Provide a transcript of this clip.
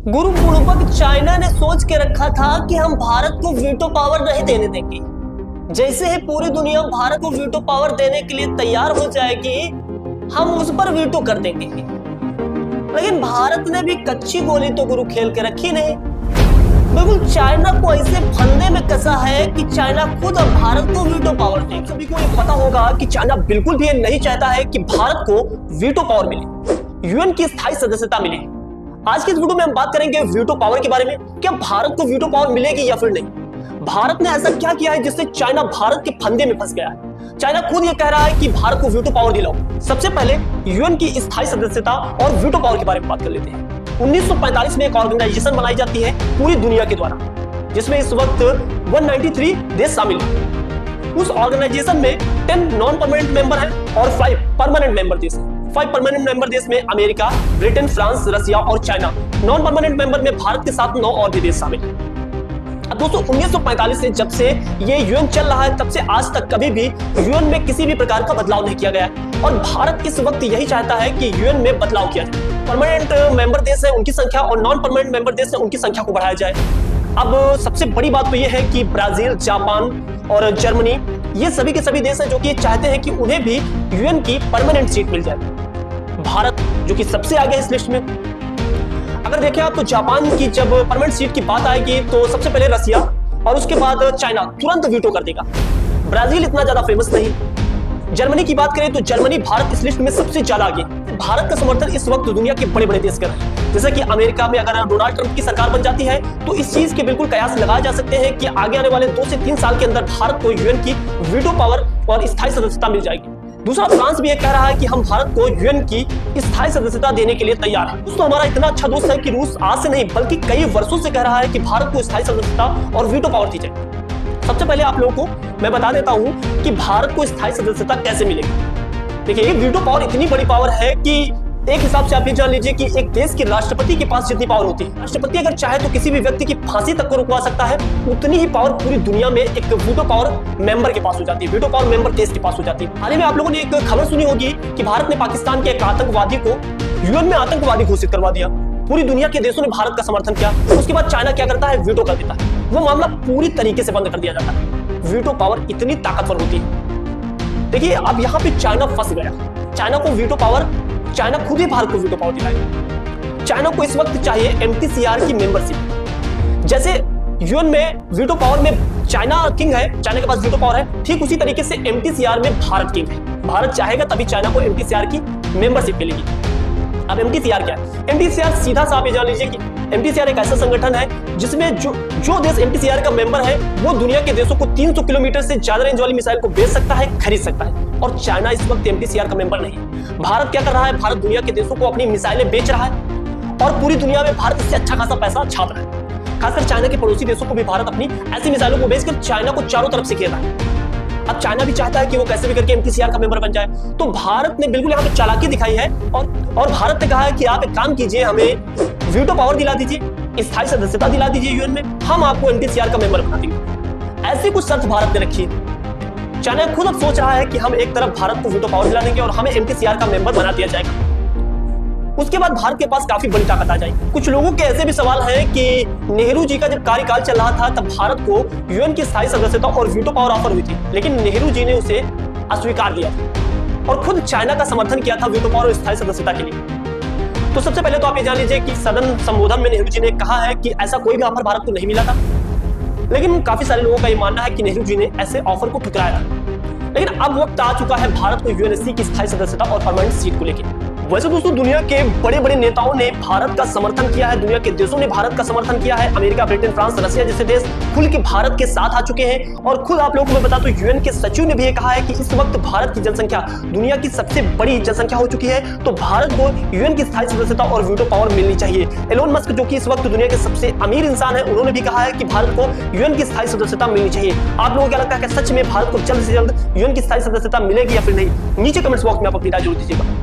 गुरु पूर्वक चाइना ने सोच के रखा था कि हम भारत को वीटो पावर नहीं देने देंगे। जैसे ही पूरी दुनिया भारत को वीटो पावर देने के लिए तैयार हो जाएगी, हम उस पर वीटो कर देंगे। लेकिन भारत ने भी कच्ची गोली तो गुरु खेल के रखी नहीं। बिल्कुल चाइना को ऐसे फंदे में कसा है कि चाइना खुद अब भारत को वीटो पावर देगी। सभी को ये पता होगा कि चाइना बिल्कुल भी ये नहीं चाहता है कि भारत को वीटो पावर मिले, यूएन की स्थायी सदस्यता मिले। आज की इस वीडियो में हम बात करेंगे वीटो पावर के बारे में। क्या भारत को वीटो पावर मिलेगी या फिर नहीं? भारत ने ऐसा क्या किया है जिससे चाइना भारत के फंदे में फंस गया है? चाइना खुद ये कह रहा है कि भारत को वीटो पावर दिलाओ। सबसे पहले यूएन की स्थायी सदस्यता और वीटो पावर के बारे में बात कर लेते हैं। 1945 में एक ऑर्गेनाइजेशन बनाई जाती है पूरी दुनिया के द्वारा, जिसमें इस वक्त 193 देश शामिल हैं। उस ऑर्गेनाइजेशन में 10 नॉन परमानेंट मेंबर हैं और 5 परमानेंट मेंबर देश हैं। 5 परमानेंट मेंबर देश में अमेरिका, ब्रिटेन, फ्रांस, रसिया और चाइना। नॉन परमानेंट मेंबर में भारत के साथ 9 और भी देश शामिल हैं। अब दोस्तों 1945 से जब से ये यूएन चल रहा है, तब से आज तक कभी भी यूएन में किसी भी प्रकार का बदलाव नहीं किया गया और भारत इस वक्त यही चाहता है कि यूएन में बदलाव किया जाए। परमानेंट मेंबर देश है उनकी संख्या और नॉन परमानेंट मेंबर देश है उनकी संख्या को बढ़ाया जाए। अब सबसे बड़ी बात तो ये है कि ब्राजील, जापान और जर्मनी, ये सभी के सभी देश हैं जो कि चाहते हैं कि उन्हें भी यूएन की परमानेंट सीट मिल जाए। भारत जो कि सबसे आगे इस लिस्ट में। अगर देखें आप तो जापान की जब परमानेंट सीट की बात आएगी तो सबसे पहले रसिया और उसके बाद चाइना तुरंत वीटो कर देगा। ब्राजील इतना ज्यादा फेमस नहीं। जर्मनी की बात करें तो जर्मनी भारत इस लिस्ट में सबसे ज्यादा आगे। भारत का समर्थन इस वक्त दुनिया के बड़े बड़े देश कर रहे हैं। जैसे कि अमेरिका में अगर डोनाल्ड ट्रंप की सरकार बन जाती है तो इस चीज के बिल्कुल कयास लगाए जा सकते हैं कि आगे आने वाले 2 से 3 साल के अंदर भारत को यूएन की वीटो पावर और स्थायी सदस्यता मिल जाएगी। दूसरा, फ्रांस भी ये कह रहा है कि हम भारत को यूएन की स्थायी सदस्यता देने के लिए तैयार हैं। दोस्तों हमारा इतना अच्छा दोस्त है कि रूस आज से नहीं बल्कि कई वर्षों से कह रहा है कि भारत को स्थायी सदस्यता और वीटो पावर दी जाए। सबसे पहले आप लोगों को मैं बता देता हूं कि भारत को स्थायी सदस्यता कैसे मिलेगी। देखिए, वीटो पावर इतनी बड़ी पावर है कि एक हिसाब से आप ये जान लीजिए कि एक देश के राष्ट्रपति के पास जितनी पावर होती है, राष्ट्रपति अगर चाहे तो किसी भी व्यक्ति की फांसी तक को रुकवा सकता है, उतनी ही पावर पूरी दुनिया में एक वीटो पावर मेंबर के पास हो जाती है, वीटो पावर मेंबर देश के पास हो जाती है। हाल ही में आप लोगों ने एक खबर सुनी होगी कि भारत ने पाकिस्तान के एक आतंकवादी को यूएन में आतंकवादी घोषित करवा दिया। पूरी दुनिया के देशों ने भारत का समर्थन किया। उसके बाद चाइना क्या करता है, वीटो कर देता है। वो मामला पूरी तरीके से बंद कर दिया जाता है। वीटो पावर इतनी ताकतवर होती है। देखिए, अब यहाँ पे चाइना फंस गया। चाइना को वीटो पावर, चाइना खुद ही भारत को वीटो पावर दिलाएगा। चाइना को इस वक्त चाहिए एमटीसीआर की मेंबरशिप। जैसे यूएन में वीटो पावर में चाइना किंग है, चाइना के पास वीटो पावर है, ठीक उसी तरीके से एमटीसीआर में भारत किंग है। भारत चाहेगा तभी चाइना को एमटीसीआर की मेंबरशिप मिलेगी। अब एमटीसीआर क्या है? एमटीसीआर सीधा सा आप ये जान लीजिए कि एमटीसीआर एक ऐसा संगठन है जिसमें जो देश एमटीसीआर का मेंबर है वो दुनिया के देशों को 300 किलोमीटर से ज्यादा रेंज वाली मिसाइल को बेच सकता है, खरीद सकता है। और चाइना इस वक्त एमटीसीआर का मेंबर नहीं है। भारत क्या कर रहा है? भारत दुनिया के देशों को अपनी मिसाइलें बेच रहा है और पूरी दुनिया में भारत इससे अच्छा खासा पैसा छाप रहा है। खासकर चाइना के पड़ोसी देशों को भी भारत अपनी ऐसी मिसाइलों को बेचकर चाइना को चारों तरफ से घेर रहा है। अब चाइना भी चाहता है कि वो कैसे भी करके एमटीसीआर का मेंबर बन जाए। तो भारत ने बिल्कुल यहाँ पे चालाकी दिखाई है और भारत ने कहा है कि आप एक काम कीजिए, हमें वीटो पावर दिला दीजिए, स्थायी सदस्यता दिला दीजिए यूएन में, हम आपको एमटीसीआर का मेंबर बना देंगे। ऐसी कुछ शर्त भारत ने रखी है। चाइना खुद अब सोच रहा है कि हम एक तरफ भारत को वीटो पावर दिला देंगे और हमें एमटीसीआर का मेंबर बना दिया जाएगा। उसके बाद भारत के पास काफी बड़ी ताकत आ जाएगी। कुछ लोगों के ऐसे भी सवाल हैं कि नेहरू जी का जब कार्यकाल चल रहा था तब भारत को यूएन की स्थायी सदस्यता और वीटो पावर ऑफर हुई थी, लेकिन नेहरू जी ने उसे अस्वीकार किया और खुद चाइना का समर्थन किया था वीटो पावर और स्थायी सदस्यता के लिए। तो सबसे पहले तो आप ये जान लीजिए कि सदन संबोधन में नेहरू जी ने कहा है कि ऐसा कोई भी ऑफर भारत को नहीं मिला था, लेकिन काफी सारे लोगों का ये मानना है कि नेहरू जी ने ऐसे ऑफर को ठुकराया। लेकिन अब वक्त आ चुका है भारत को यूएनएससी की स्थायी सदस्यता और परमानेंट सीट को लेकर। वैसे दोस्तों दुनिया के बड़े बड़े नेताओं ने भारत का समर्थन किया है, दुनिया के देशों ने भारत का समर्थन किया है। अमेरिका, ब्रिटेन, फ्रांस, रसिया जैसे देश खुल के भारत के साथ आ चुके हैं। और खुद आप लोगों को मैं बता दूं, यूएन के सचिव ने भी ये कहा है कि इस वक्त भारत की जनसंख्या दुनिया की सबसे बड़ी जनसंख्या हो चुकी है, तो भारत को यूएन की स्थायी सदस्यता और वीटो पावर मिलनी चाहिए। एलोन मस्क जो कि इस वक्त दुनिया के सबसे अमीर इंसान है, उन्होंने भी कहा है कि भारत को यूएन की स्थायी सदस्यता मिलनी चाहिए। आप लोगों को क्या लगता है कि सच में भारत को जल्द से जल्द यूएन की स्थायी सदस्यता मिलेगी या फिर नहीं? नीचे कमेंट्स बॉक्स में आप अपनी राय जरूर दीजिएगा।